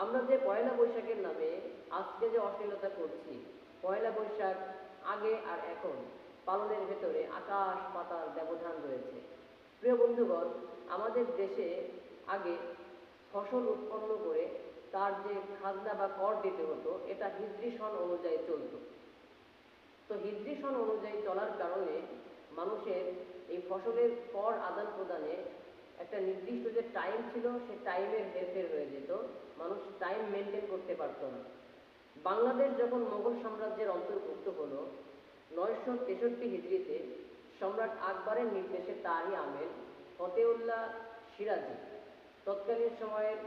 আমরা যে পয়লা বৈশাখের নামে আজকে যে অশ্লীলতা করছি, পয়লা বৈশাখ আগে আর এখন পালনের ভেতরে আকাশ পাতাল ব্যবধান রয়েছে। প্রিয় বন্ধুগণ, আমাদের দেশে আগে ফসল উৎপন্ন করে তার যে খাজনা বা কর দিতে হতো, এটা হিজরি সন অনুযায়ী চলত। তো হিজরি সন অনুযায়ী চলার কারণে মানুষের এই ফসলের কর আদান প্রদানে একটা নির্দিষ্ট যে টাইম ছিল, সে টাইমের হেরফের হয়ে যেত, মানুষ টাইম মেনটেন করতে পারত না। বাংলাদেশ যখন মোগল সাম্রাজ্যের অন্তর্ভুক্ত হলো 963 হিজরিতে, সম্রাট আকবরের নির্দেশে তারই আমের ফতেউল্লাহ সিরাজি তৎকালীন সময়ের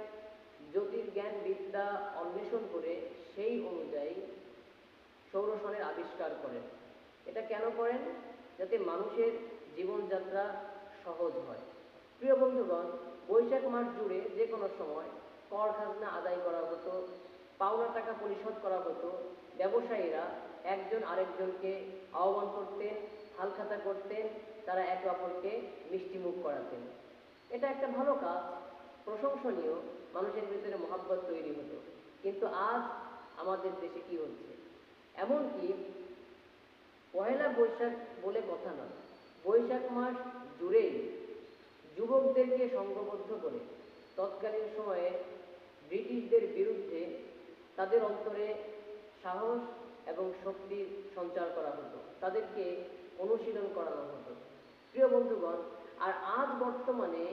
জ্যোতির্জ্ঞান বিদ্যা অন্বেষণ করে সেই অনুযায়ী সৌরসনের আবিষ্কার করেন। এটা কেন করেন? যাতে মানুষের জীবনযাত্রা সহজ হয়। প্রিয় বন্ধুগণ, বৈশাখ মাস জুড়ে যে কোনো সময় কর খাজনা আদায় করা হতো, পাওনা টাকা পরিশোধ করা হতো, ব্যবসায়ীরা একজন আরেকজনকে আহ্বান করতেন, হালখাতা করতেন, তারা একে অপরকে মিষ্টিমুখ করাতেন। এটা একটা ভালো কাজ, প্রশংসনীয়, মানুষের ভিতরে মহাব্বত তৈরি হতো। কিন্তু আজ আমাদের দেশে কি হচ্ছে? এমনকি পয়লা বৈশাখ বলে কথা নয়, বৈশাখ মাস জুড়েই যুবকদেরকে সংঘবদ্ধ করে তৎকালীন সময়ে ব্রিটিশদের বিরুদ্ধে তাদের অন্তরে সাহস এবং শক্তির সঞ্চার করা হতো, তাদেরকে অনুশীলন করানো হতো। প্রিয় বন্ধুগণ, আর আজ বর্তমানে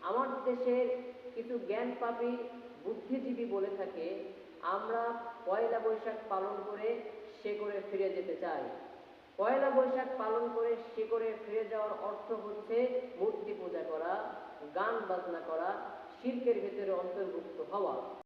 আমার দেশের কিছু জ্ঞানপাপী বুদ্ধিজীবী বলে থাকে, আমরা পয়লা বৈশাখ পালন করে শেকড়ে ফিরে যেতে চাই। পয়লা বৈশাখ পালন করে শেকড়ে ফিরে যাওয়ার অর্থ হচ্ছে মূর্তি পূজা করা, গান বাজনা করা, শিরকের ভেতরে অন্তর্ভুক্ত হওয়া।